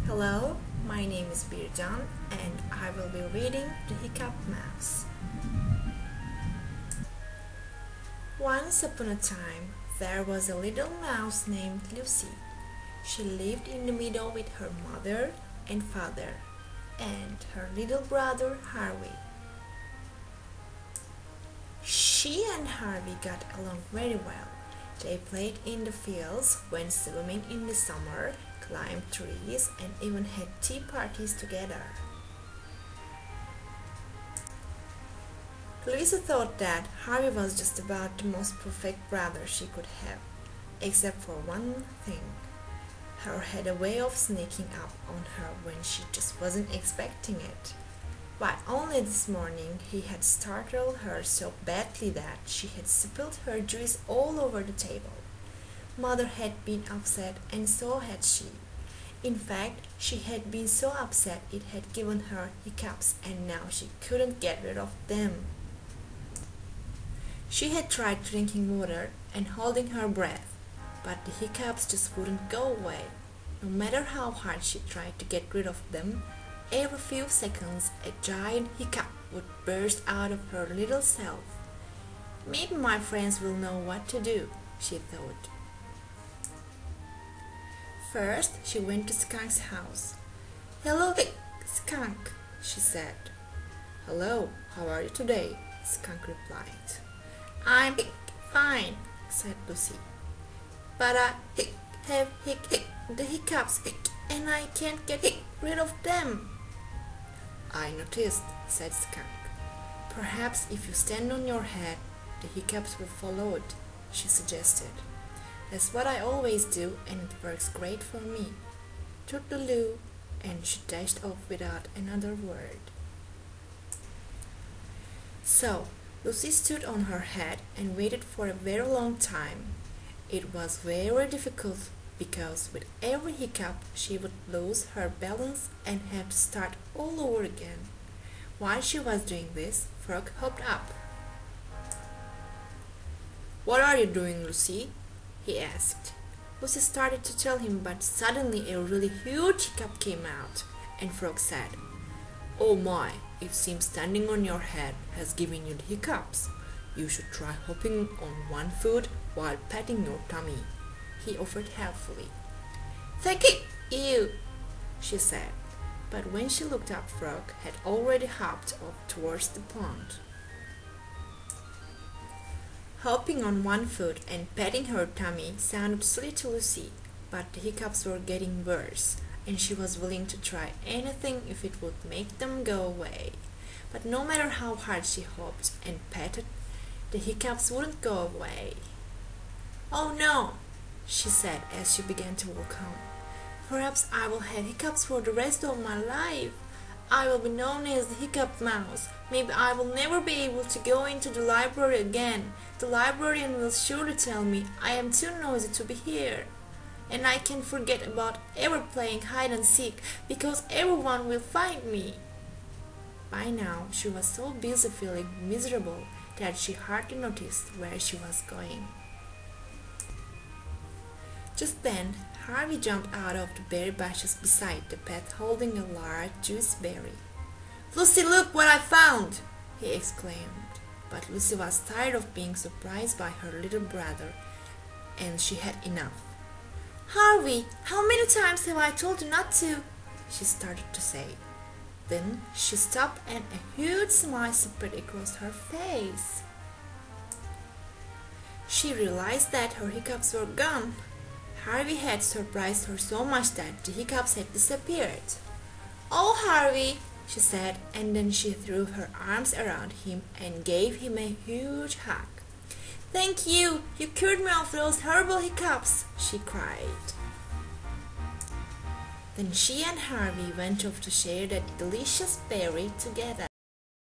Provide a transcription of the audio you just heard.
Hello, my name is BiGuCan and I will be reading the Hiccup Mouse. Once upon a time, there was a little mouse named Lucy. She lived in the meadow with her mother and father and her little brother Harvey. She and Harvey got along very well. They played in the fields, went swimming in the summer, climbed trees, and even had tea parties together. Lucy thought that Harvey was just about the most perfect brother she could have, except for one thing. Harvey had a way of sneaking up on her when she just wasn't expecting it. But only this morning he had startled her so badly that she had spilled her juice all over the table. Mother had been upset, and so had she. In fact, she had been so upset it had given her hiccups, and now she couldn't get rid of them. She had tried drinking water and holding her breath, but the hiccups just wouldn't go away. No matter how hard she tried to get rid of them, every few seconds a giant hiccup would burst out of her little self. Maybe my friends will know what to do, she thought. First, she went to Skunk's house. "Hello, Skunk," she said. "Hello, how are you today?" Skunk replied. "I'm fine," said Lucy. "But I have the hiccups and I can't get rid of them." "I noticed," said Skunk. "Perhaps if you stand on your head, the hiccups will follow it," she suggested. "That's what I always do, and it works great for me." Toodaloo, and she dashed off without another word. So, Lucy stood on her head and waited for a very long time. It was very difficult because with every hiccup she would lose her balance and have to start all over again. While she was doing this, Frog hopped up. "What are you doing, Lucy?" he asked. Lucy started to tell him, but suddenly a really huge hiccup came out, and Frog said, "Oh my, it seems standing on your head has given you the hiccups. You should try hopping on one foot while patting your tummy," he offered helpfully. "Thank you," she said, but when she looked up, Frog had already hopped off towards the pond. Hopping on one foot and patting her tummy sounded silly to Lucy, but the hiccups were getting worse, and she was willing to try anything if it would make them go away. But no matter how hard she hopped and patted, the hiccups wouldn't go away. "Oh no," she said as she began to walk home. "Perhaps I will have hiccups for the rest of my life. I will be known as the Hiccup Mouse. Maybe I will never be able to go into the library again. The librarian will surely tell me I am too noisy to be here. And I can forget about ever playing hide and seek because everyone will find me." By now she was so busy feeling miserable that she hardly noticed where she was going. Just then, Harvey jumped out of the berry bushes beside the path holding a large juicy berry. "Lucy, look what I found!" he exclaimed. But Lucy was tired of being surprised by her little brother, and she had enough. "Harvey, how many times have I told you not to?" she started to say. Then she stopped and a huge smile spread across her face. She realized that her hiccups were gone. Harvey had surprised her so much that the hiccups had disappeared. "Oh, Harvey," she said, and then she threw her arms around him and gave him a huge hug. "Thank you, you cured me of those horrible hiccups," she cried. Then she and Harvey went off to share that delicious berry together.